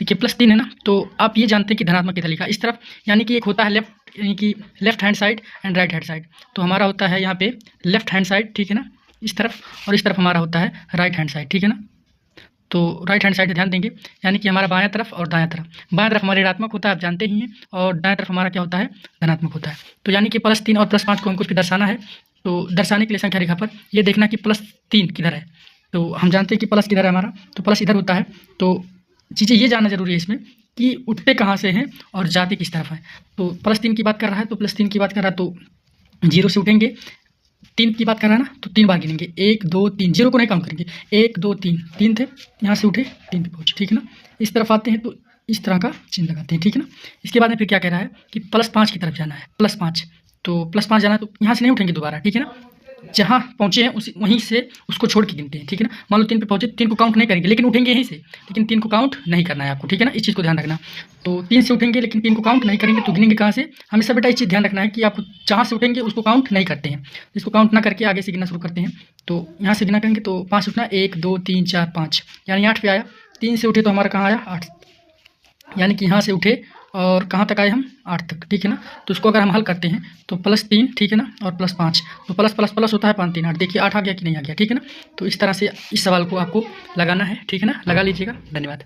देखिए +3 है ना, तो आप ये जानते हैं कि धनात्मक किधर लिखा है, इस तरफ, यानी कि एक होता है लेफ्ट, यानी कि left hand side and right hand side. तो हमारा होता है यहाँ पे लेफ्ट हैंड साइड, ठीक है ना, इस तरफ, और इस तरफ हमारा होता है राइट हैंड साइड, ठीक है ना। तो राइट हैंड साइड ध्यान देंगे, यानी कि हमारा बायां तरफ और दायां तरफ। बायां तरफ हमारे ऋणात्मक होता है, आप जानते ही हैं, और दायां तरफ हमारा क्या होता है, धनात्मक होता है। तो यानी कि +3 और +5 को हमको दर्शाना है। तो दर्शाने के लिए संख्या रेखा पर ये देखना कि +3 किधर है। तो हम जानते हैं कि प्लस किधर है हमारा, तो प्लस इधर होता है। तो चीज़ें ये जानना ज़रूरी है इसमें कि उठते कहाँ से हैं और जाते किस तरफ है। तो +3 की बात कर रहा है, तो +3 की बात कर रहा है, तो 0 से उठेंगे। 3 की बात कर रहा है ना, तो 3 बार गिनेंगे, 1 2 3, 0 को नहीं काउंट करेंगे, 1 2 3, 3 थे, यहाँ से उठे 3 पे पहुँचे, ठीक है ना। इस तरफ आते हैं तो इस तरह का चिन्ह लगाते हैं, ठीक है ना। इसके बाद में फिर क्या कह रहा है कि +5 की तरफ जाना है, +5। तो +5 जाना है, तो यहाँ से नहीं उठेंगे दोबारा, ठीक है ना। जहाँ पहुँचे हैं उसी वहीं से उसको छोड़ के गिनते हैं, ठीक है ना। मान लो 3 पे पहुँचे, 3 को काउंट नहीं करेंगे, लेकिन उठेंगे यहीं से, लेकिन 3 को काउंट नहीं करना है आपको, ठीक है ना। इस चीज़ को ध्यान रखना। तो 3 से उठेंगे, लेकिन 3 को काउंट नहीं करेंगे, तो गिनेंगे कहाँ से। हमेशा बेटा इस चीज़ ध्यान रखना है कि आप जहाँ से उठेंगे उसको काउंट नहीं करते हैं, इसको काउंट ना करके आगे से गिनना शुरू करते हैं। तो यहाँ से गिना करेंगे, तो 5 उठना, 1 2 3 4 5, यानी 8 पे आया। 3 से उठे तो हमारा कहाँ आया, 8, यानी कि यहाँ से उठे और कहाँ तक आए हम, 8 तक, ठीक है ना। तो इसको अगर हम हल करते हैं तो +3, ठीक है ना, और +5, तो प्लस प्लस प्लस होता है 5 3 8। देखिए 8 आ गया कि नहीं आ गया, ठीक है ना। तो इस तरह से इस सवाल को आपको लगाना है, ठीक है ना, लगा लीजिएगा। धन्यवाद।